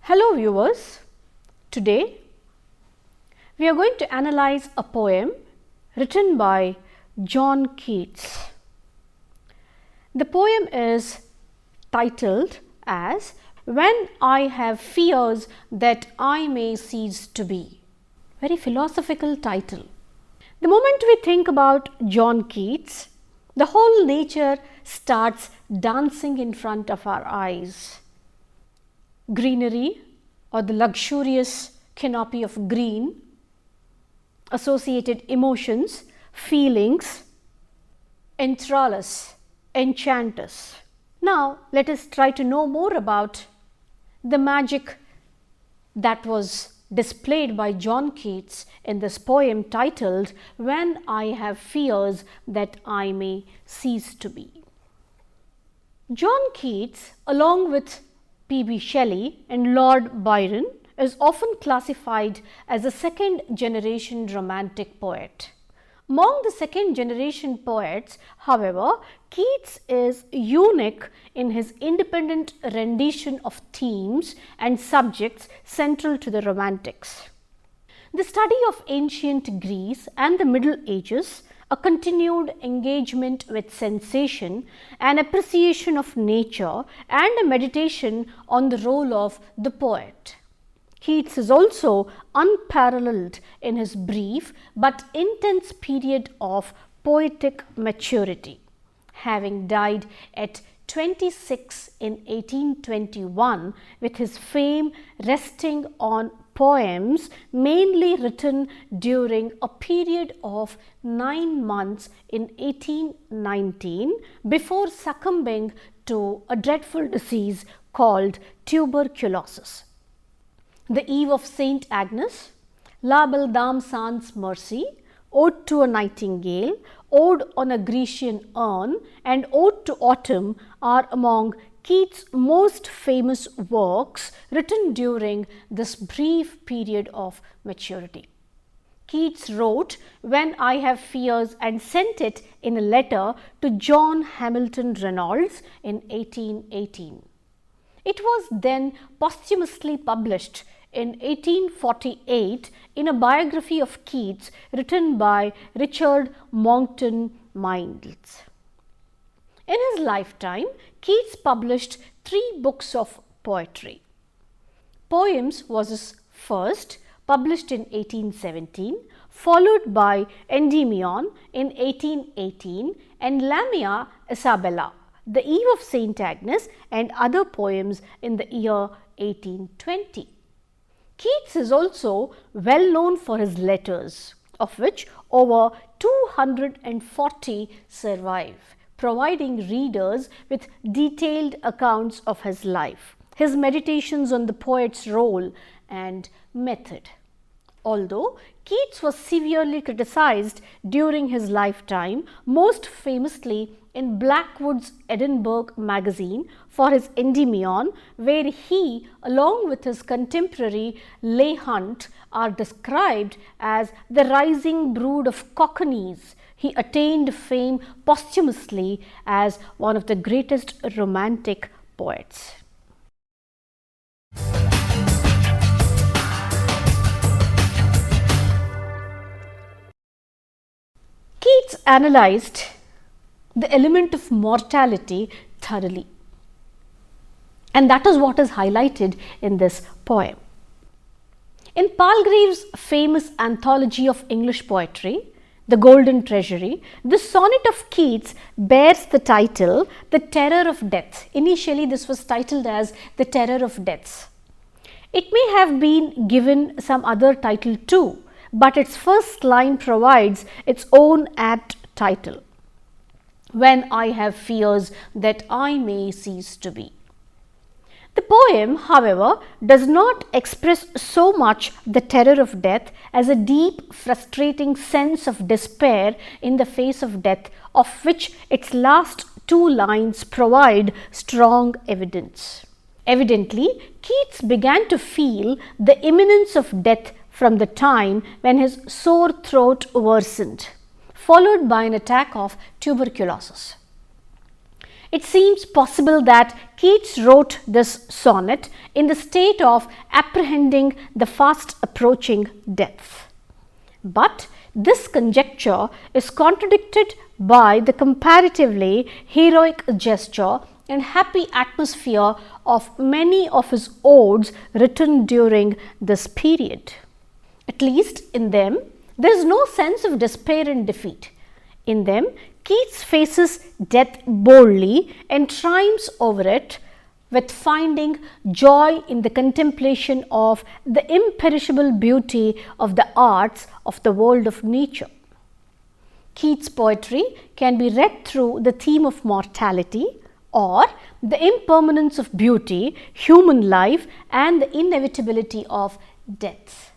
Hello viewers, today we are going to analyze a poem written by John Keats. The poem is titled as When I Have Fears That I May Cease to Be. Very philosophical title. The moment we think about John Keats, the whole nature starts dancing in front of our eyes. Greenery or the luxurious canopy of green, associated emotions, feelings, enthrall us, enchant us. Now let us try to know more about the magic that was displayed by John Keats in this poem titled When I Have Fears That I May Cease to Be. John Keats, along with P.B. Shelley and Lord Byron, is often classified as a second generation romantic poet. Among the second generation poets, however, Keats is unique in his independent rendition of themes and subjects central to the Romantics. The study of ancient Greece and the Middle Ages, a continued engagement with sensation, an appreciation of nature, and a meditation on the role of the poet. Keats is also unparalleled in his brief but intense period of poetic maturity, having died at 26 in 1821, with his fame resting on poems mainly written during a period of 9 months in 1819 before succumbing to a dreadful disease called tuberculosis. The Eve of Saint Agnes, La Belle Dame Sans Mercy, Ode to a Nightingale, Ode on a Grecian Urn, and Ode to Autumn are among Keats' most famous works written during this brief period of maturity. Keats wrote When I Have Fears and sent it in a letter to John Hamilton Reynolds in 1818. It was then posthumously published in 1848 in a biography of Keats written by Richard Monckton Milnes. In his lifetime, Keats published 3 books of poetry. Poems was his first, published in 1817, followed by Endymion in 1818 and Lamia Isabella, The Eve of Saint Agnes, and other poems in the year 1820. Keats is also well known for his letters, of which over 240 survive, providing readers with detailed accounts of his life, his meditations on the poet's role and method. Although Keats was severely criticized during his lifetime, most famously in Blackwood's Edinburgh magazine for his Endymion, where he, along with his contemporary Leigh Hunt, are described as the rising brood of cockneys, he attained fame posthumously as one of the greatest romantic poets. Keats analyzed the element of mortality thoroughly, and that is what is highlighted in this poem. In Palgrave's famous anthology of English poetry, The Golden Treasury, this sonnet of Keats bears the title The Terror of Death. Initially this was titled as The Terror of Death. It may have been given some other title too, but its first line provides its own apt title, When I Have Fears That I May Cease to Be. The poem, however, does not express so much the terror of death as a deep, frustrating sense of despair in the face of death, of which its last 2 lines provide strong evidence. Evidently, Keats began to feel the imminence of death from the time when his sore throat worsened, followed by an attack of tuberculosis. It seems possible that Keats wrote this sonnet in the state of apprehending the fast approaching death. But this conjecture is contradicted by the comparatively heroic gesture and happy atmosphere of many of his odes written during this period. At least in them, there is no sense of despair and defeat. In them, Keats faces death boldly and triumphs over it with finding joy in the contemplation of the imperishable beauty of the arts of the world of nature. Keats' poetry can be read through the theme of mortality or the impermanence of beauty, human life, and the inevitability of death.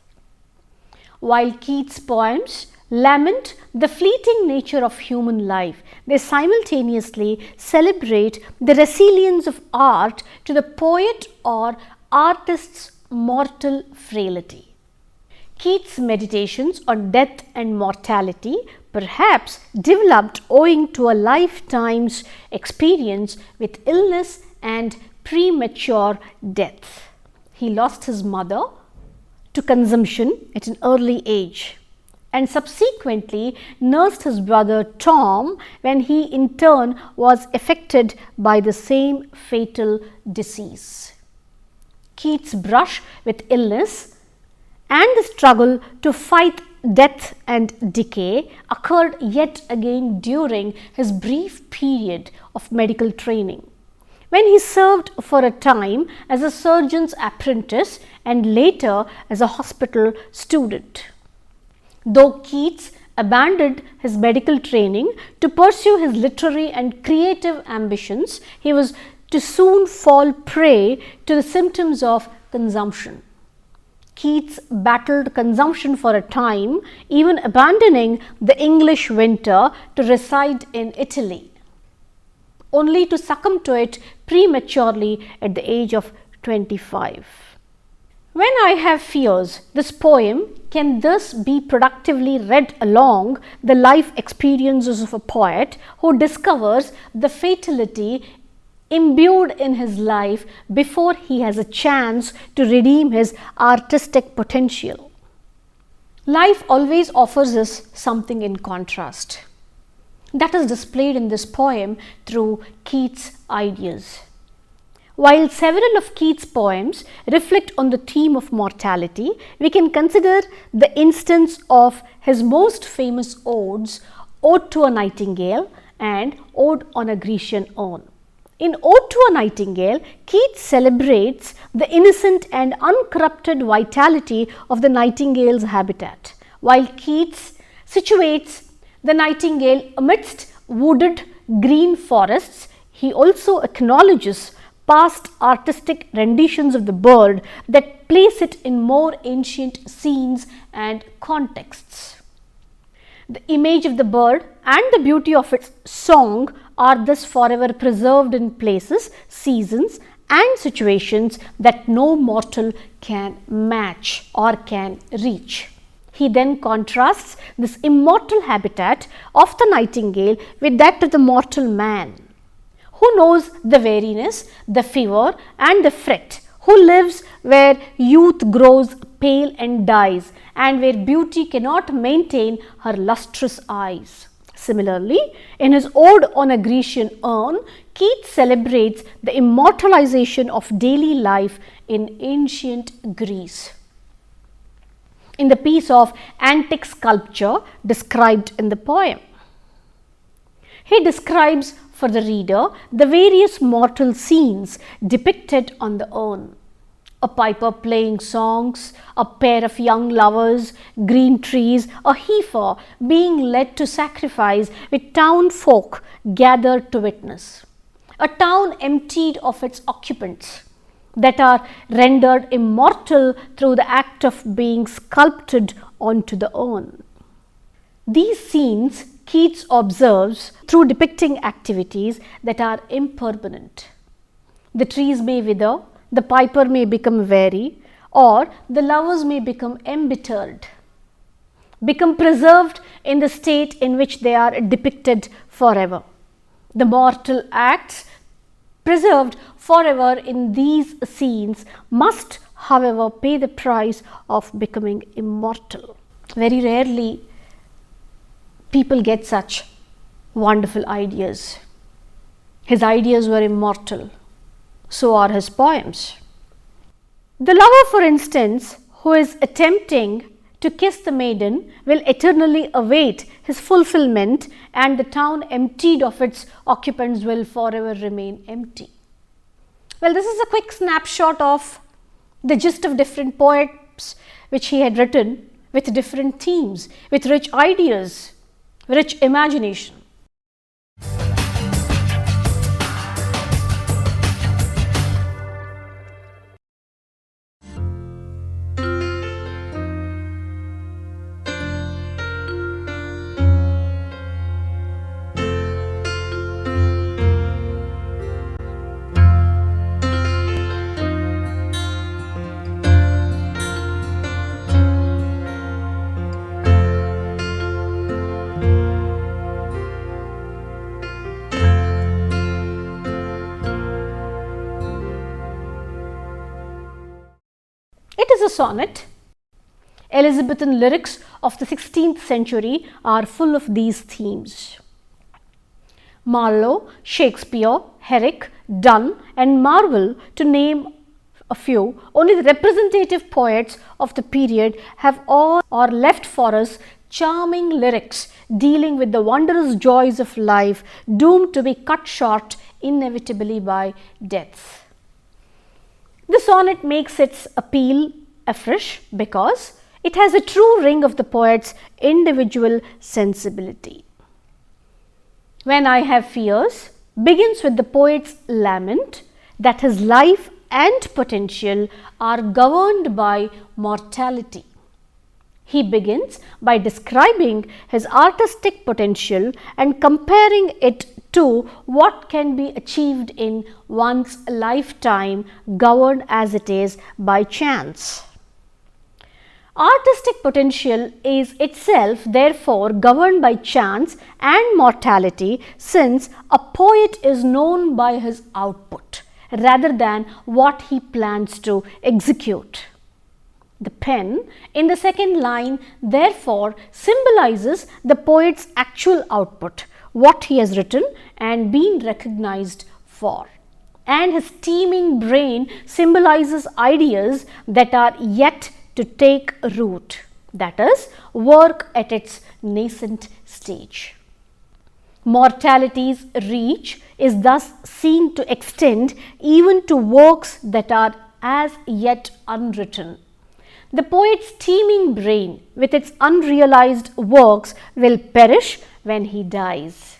While Keats' poems lament the fleeting nature of human life, they simultaneously celebrate the resilience of art to the poet or artist's mortal frailty. Keats' meditations on death and mortality, perhaps developed owing to a lifetime's experience with illness and premature death. He lost his mother to consumption at an early age and subsequently nursed his brother Tom when he in turn was affected by the same fatal disease. Keats' brush with illness and the struggle to fight death and decay occurred yet again during his brief period of medical training, when he served for a time as a surgeon's apprentice and later as a hospital student. Though Keats abandoned his medical training to pursue his literary and creative ambitions, he was to soon fall prey to the symptoms of consumption. Keats battled consumption for a time, even abandoning the English winter to reside in Italy, only to succumb to it prematurely at the age of 25. When I have fears, this poem can thus be productively read along the life experiences of a poet who discovers the fatality imbued in his life before he has a chance to redeem his artistic potential. Life always offers us something in contrast. That is displayed in this poem through Keats' ideas. While several of Keats' poems reflect on the theme of mortality, we can consider the instance of his most famous odes, Ode to a Nightingale and Ode on a Grecian Urn. In Ode to a Nightingale, Keats celebrates the innocent and uncorrupted vitality of the nightingale's habitat, while Keats situates the nightingale amidst wooded green forests. He also acknowledges past artistic renditions of the bird that place it in more ancient scenes and contexts. The image of the bird and the beauty of its song are thus forever preserved in places, seasons, and situations that no mortal can match or can reach. He then contrasts this immortal habitat of the nightingale with that of the mortal man, who knows the weariness, the fever, and the fret, who lives where youth grows pale and dies, and where beauty cannot maintain her lustrous eyes. Similarly, in his Ode on a Grecian Urn, Keats celebrates the immortalization of daily life in ancient Greece. In the piece of antique sculpture described in the poem, he describes for the reader the various mortal scenes depicted on the urn: a piper playing songs, a pair of young lovers, green trees, a heifer being led to sacrifice with town folk gathered to witness, a town emptied of its occupants that are rendered immortal through the act of being sculpted onto the urn. These scenes Keats observes through depicting activities that are impermanent. The trees may wither, the piper may become weary, or the lovers may become embittered, become preserved in the state in which they are depicted forever. The mortal acts preserved forever in these scenes must, however, pay the price of becoming immortal. Very rarely people get such wonderful ideas. His ideas were immortal. So are his poems. The lover, for instance, who is attempting to kiss the maiden will eternally await his fulfillment, and the town emptied of its occupants will forever remain empty. Well, this is a quick snapshot of the gist of different poems which he had written with different themes, with rich ideas, rich imagination. It is a sonnet. Elizabethan lyrics of the 16th century are full of these themes. Marlowe, Shakespeare, Herrick, Donne and Marvell, to name a few, only the representative poets of the period have all or left for us charming lyrics dealing with the wondrous joys of life, doomed to be cut short inevitably by death. The sonnet makes its appeal afresh because it has a true ring of the poet's individual sensibility. When I Have Fears begins with the poet's lament that his life and potential are governed by mortality. He begins by describing his artistic potential and comparing it to what can be achieved in one's lifetime, governed as it is by chance. Artistic potential is itself therefore governed by chance and mortality, since a poet is known by his output rather than what he plans to execute. The pen in the second line therefore symbolizes the poet's actual output, what he has written and been recognized for. And his teeming brain symbolizes ideas that are yet to take root, that is, work at its nascent stage. Mortality's reach is thus seen to extend even to works that are as yet unwritten. The poet's teeming brain with its unrealized works will perish when he dies.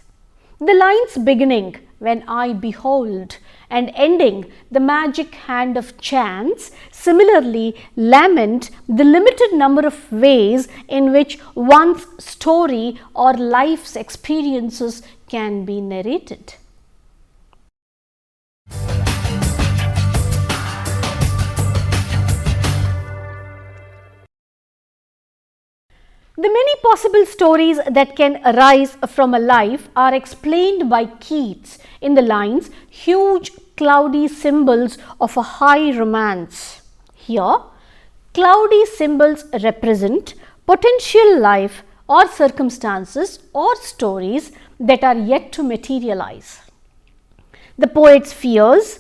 The lines beginning "When I behold" and ending "The magic hand of chance" similarly lament the limited number of ways in which one's story or life's experiences can be narrated. The many possible stories that can arise from a life are explained by Keats in the lines "huge cloudy symbols of a high romance." Here, cloudy symbols represent potential life or circumstances or stories that are yet to materialize. The poet's fears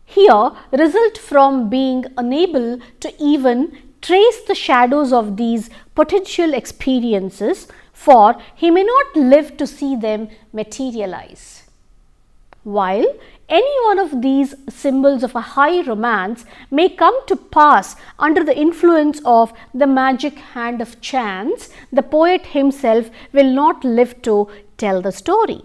here result from being unable to even trace the shadows of these potential experiences, for he may not live to see them materialize. While any one of these symbols of a high romance may come to pass under the influence of the magic hand of chance, the poet himself will not live to tell the story.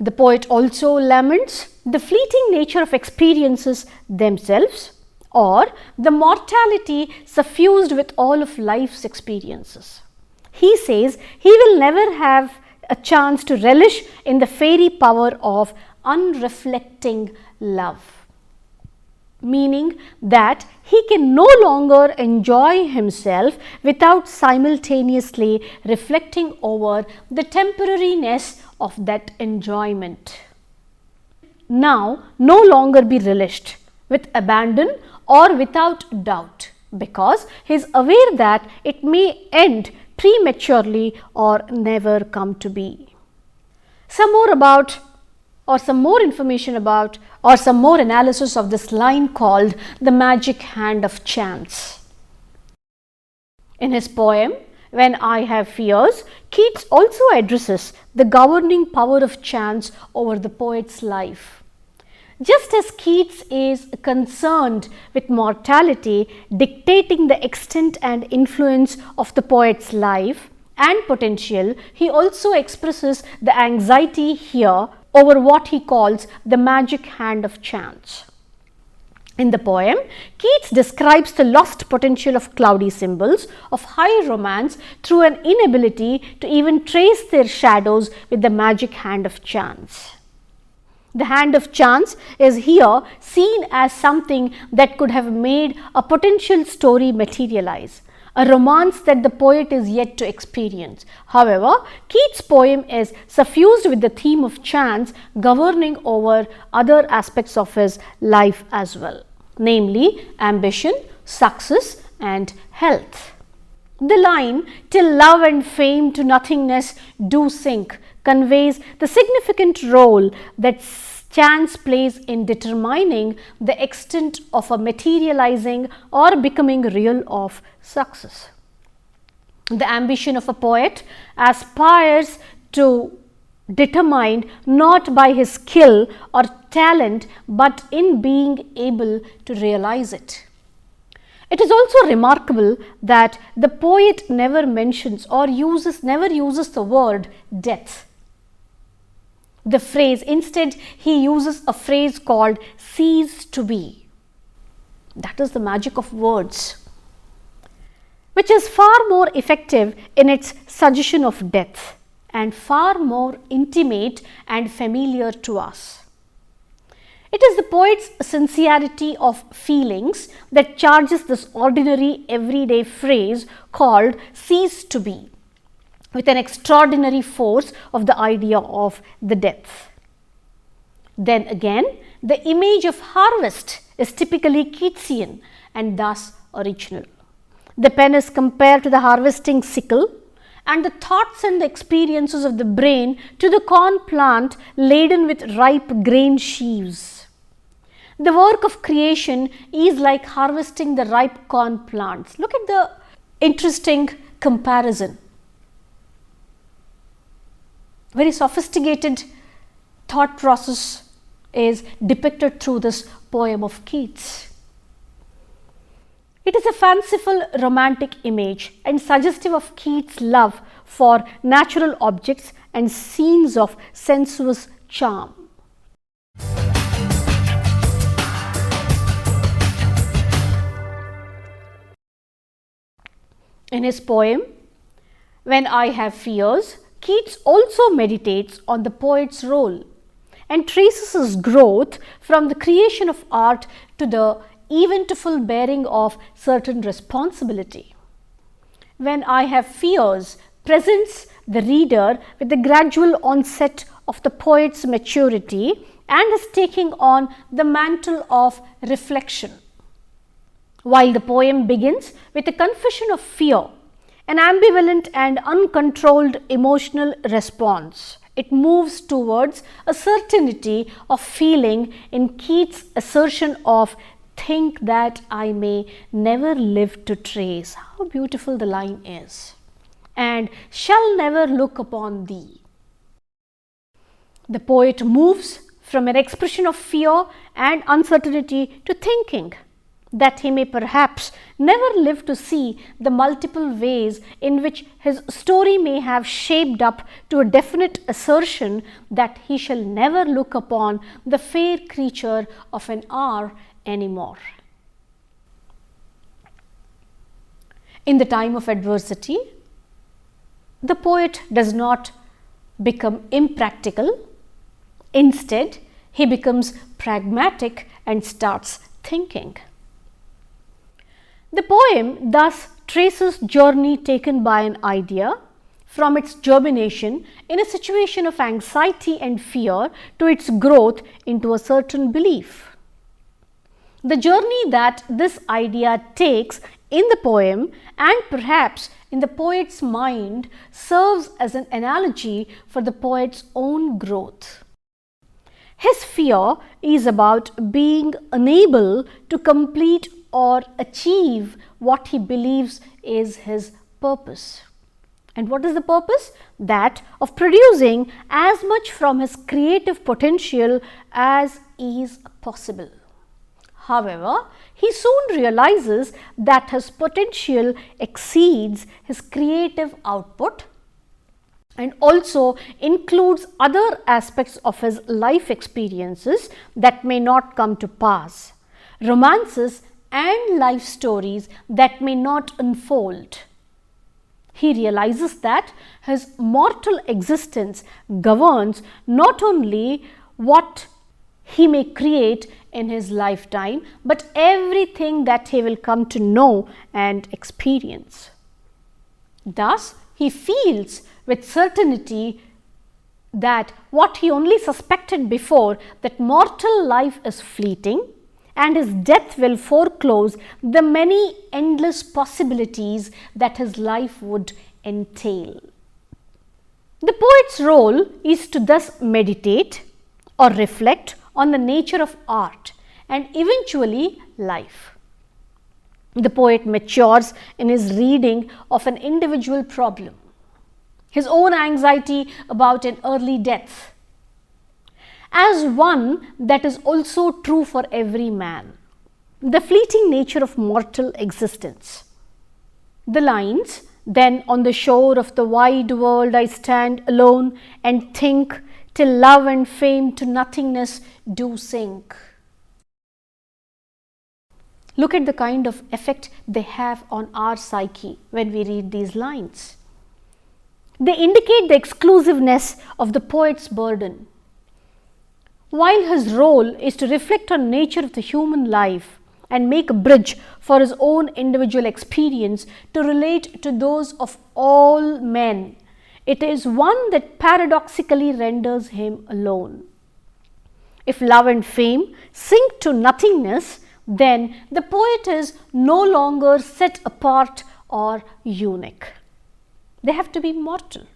The poet also laments the fleeting nature of experiences themselves, or the mortality suffused with all of life's experiences. He says he will never have a chance to relish in the fairy power of unreflecting love. meaning that he can no longer enjoy himself without simultaneously reflecting over the temporariness of that enjoyment. Now no longer be relished with abandon or without doubt, because he is aware that it may end prematurely or never come to be. Some more information about or some more analysis of this line called the magic hand of chance. In his poem When I Have Fears, Keats also addresses the governing power of chance over the poet's life. Just as Keats is concerned with mortality dictating the extent and influence of the poet's life and potential, he also expresses the anxiety here over what he calls the magic hand of chance. In the poem, Keats describes the lost potential of cloudy symbols of high romance through an inability to even trace their shadows with the magic hand of chance. The hand of chance is here seen as something that could have made a potential story materialize, a romance that the poet is yet to experience. However, Keats' poem is suffused with the theme of chance governing over other aspects of his life as well, namely ambition, success and health. The line, "Till love and fame to nothingness do sink," conveys the significant role that chance plays in determining the extent of a materializing or becoming real of success. The ambition of a poet aspires to determined not by his skill or talent but in being able to realize it. It is also remarkable that the poet never mentions or never uses the word death. The phrase, instead he uses a phrase called "cease to be." That is the magic of words, which is far more effective in its suggestion of death and far more intimate and familiar to us. It is the poet's sincerity of feelings that charges this ordinary everyday phrase called "cease to be" with an extraordinary force of the idea of the death. Then again, the image of harvest is typically Keatsian and thus original. The pen is compared to the harvesting sickle, and the thoughts and the experiences of the brain to the corn plant laden with ripe grain sheaves. The work of creation is like harvesting the ripe corn plants. Look at the interesting comparison. Very sophisticated thought process is depicted through this poem of Keats. It is a fanciful romantic image and suggestive of Keats' love for natural objects and scenes of sensuous charm. In his poem, When I Have Fears, Keats also meditates on the poet's role and traces his growth from the creation of art to the eventful bearing of certain responsibility. When I Have Fears presents the reader with the gradual onset of the poet's maturity and his taking on the mantle of reflection. While the poem begins with a confession of fear, an ambivalent and uncontrolled emotional response, it moves towards a certainty of feeling in Keats' assertion of "think that I may never live to trace." How beautiful the line is. "And shall never look upon thee." The poet moves from an expression of fear and uncertainty to thinking that he may perhaps never live to see the multiple ways in which his story may have shaped up to a definite assertion that he shall never look upon the fair creature of an hour anymore. In the time of adversity, the poet does not become impractical. Instead, he becomes pragmatic and starts thinking. The poem thus traces journey taken by an idea from its germination in a situation of anxiety and fear to its growth into a certain belief. The journey that this idea takes in the poem and perhaps in the poet's mind serves as an analogy for the poet's own growth. His fear is about being unable to complete or achieve what he believes is his purpose. And what is the purpose? That of producing as much from his creative potential as is possible. However, he soon realizes that his potential exceeds his creative output and also includes other aspects of his life experiences that may not come to pass, romances and life stories that may not unfold. He realizes that his mortal existence governs not only what he may create in his lifetime, but everything that he will come to know and experience. Thus, he feels with certainty that what he only suspected before, that mortal life is fleeting and his death will foreclose the many endless possibilities that his life would entail. The poet's role is to thus meditate or reflect on the nature of art and eventually life. The poet matures in his reading of an individual problem, his own anxiety about an early death, as one that is also true for every man, the fleeting nature of mortal existence. The lines, "Then on the shore of the wide world I stand alone and think, till love and fame to nothingness do sink." Look at the kind of effect they have on our psyche when we read these lines. They indicate the exclusiveness of the poet's burden. While his role is to reflect on nature of the human life and make a bridge for his own individual experience to relate to those of all men, it is one that paradoxically renders him alone. If love and fame sink to nothingness, then the poet is no longer set apart or unique. They have to be mortal.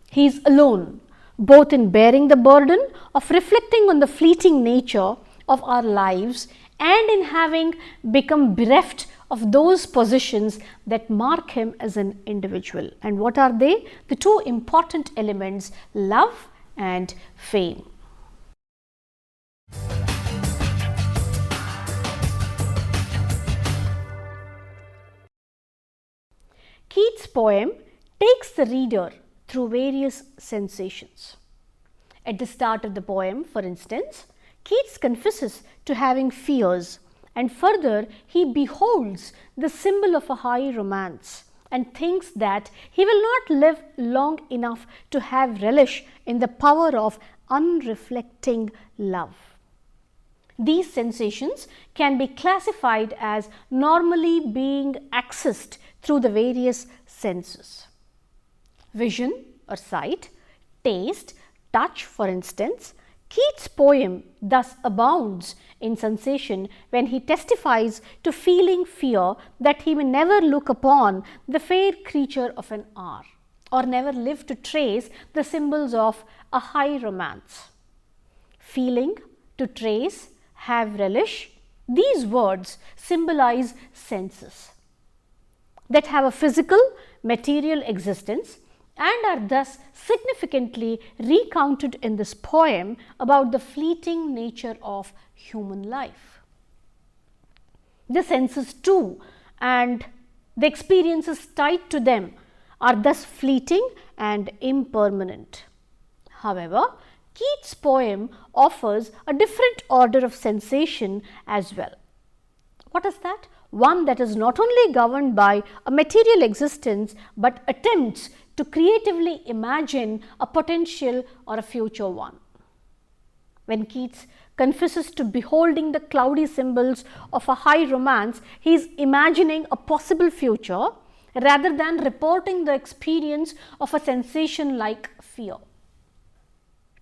He is alone, both in bearing the burden of reflecting on the fleeting nature of our lives and in having become bereft of those positions that mark him as an individual. And what are they? The two important elements, love and fame. Keats' poem takes the reader through various sensations. At the start of the poem, for instance, Keats confesses to having fears, and further he beholds the symbol of a high romance and thinks that he will not live long enough to have relish in the power of unreflecting love. These sensations can be classified as normally being accessed through the various senses. Vision or sight, taste, touch, for instance. Keats' poem thus abounds in sensation when he testifies to feeling fear that he may never look upon the fair creature of an hour or never live to trace the symbols of a high romance. Feeling, to trace, have relish, these words symbolize senses that have a physical, material existence and are thus significantly recounted in this poem about the fleeting nature of human life. The senses too and the experiences tied to them are thus fleeting and impermanent. However, Keats' poem offers a different order of sensation as well. What is that? One that is not only governed by a material existence but attempts to creatively imagine a potential or a future one. When Keats confesses to beholding the cloudy symbols of a high romance, he is imagining a possible future rather than reporting the experience of a sensation like fear.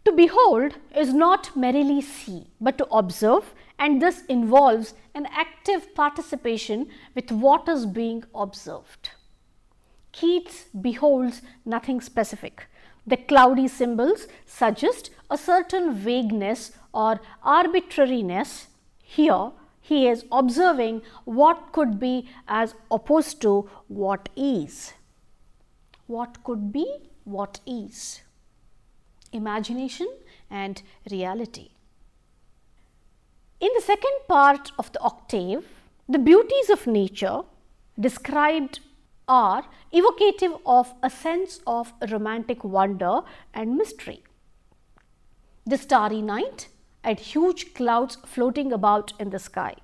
To behold is not merely see, but to observe, and this involves an active participation with what is being observed. Keats beholds nothing specific. The cloudy symbols suggest a certain vagueness or arbitrariness. Here, he is observing what could be as opposed to what is. What could be, what is. Imagination and reality. In the second part of the octave, the beauties of nature described are evocative of a sense of romantic wonder and mystery. The starry night and huge clouds floating about in the sky.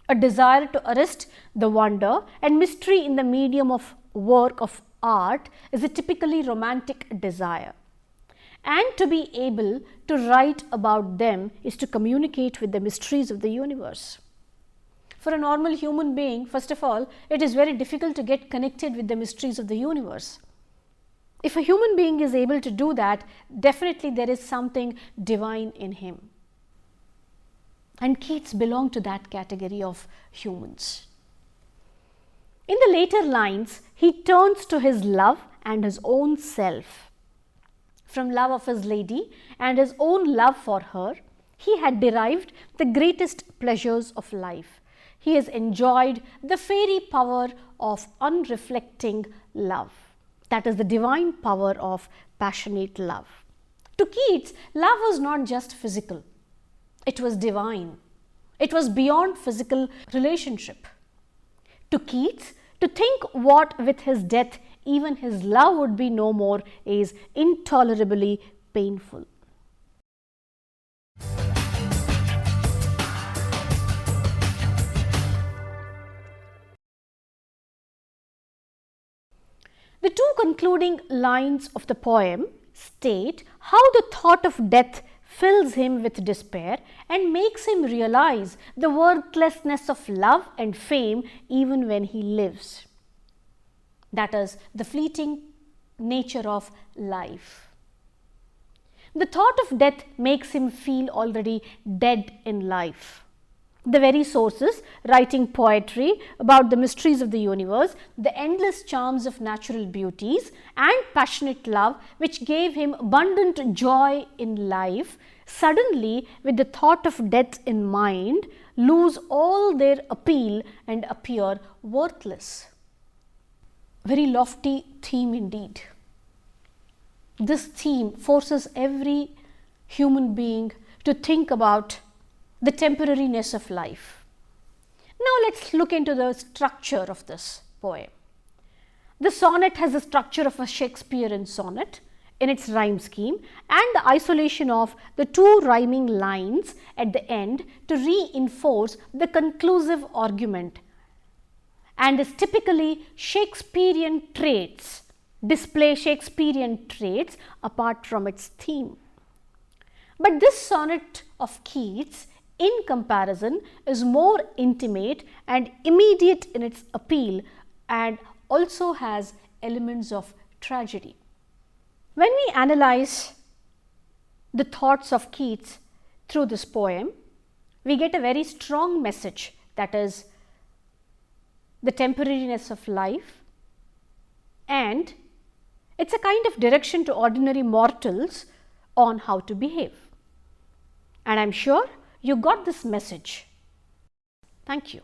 A desire to arrest the wonder and mystery in the medium of work of art is a typically romantic desire. And to be able to write about them is to communicate with the mysteries of the universe. For a normal human being, first of all, it is very difficult to get connected with the mysteries of the universe. If a human being is able to do that, definitely there is something divine in him. And Keats belonged to that category of humans. In the later lines, he turns to his love and his own self. From love of his lady and his own love for her, he had derived the greatest pleasures of life. He has enjoyed the fairy power of unreflecting love. That is the divine power of passionate love. To Keats, love was not just physical. It was divine. It was beyond physical relationship. To Keats, to think what with his death even his love would be no more is intolerably painful. The two concluding lines of the poem state how the thought of death fills him with despair and makes him realize the worthlessness of love and fame even when he lives. That is, the fleeting nature of life. The thought of death makes him feel already dead in life. The very sources, writing poetry about the mysteries of the universe, the endless charms of natural beauties and passionate love which gave him abundant joy in life, suddenly with the thought of death in mind, lose all their appeal and appear worthless. Very lofty theme indeed. This theme forces every human being to think about the temporariness of life. Now let's look into the structure of this poem. The sonnet has the structure of a Shakespearean sonnet in its rhyme scheme and the isolation of the two rhyming lines at the end to reinforce the conclusive argument, and is typically Shakespearean traits, display Shakespearean traits apart from its theme. But this sonnet of Keats, in comparison, is more intimate and immediate in its appeal and also has elements of tragedy. When we analyze the thoughts of Keats through this poem, we get a very strong message, that is, the temporariness of life, and it's a kind of direction to ordinary mortals on how to behave. And I'm sure you got this message. Thank you.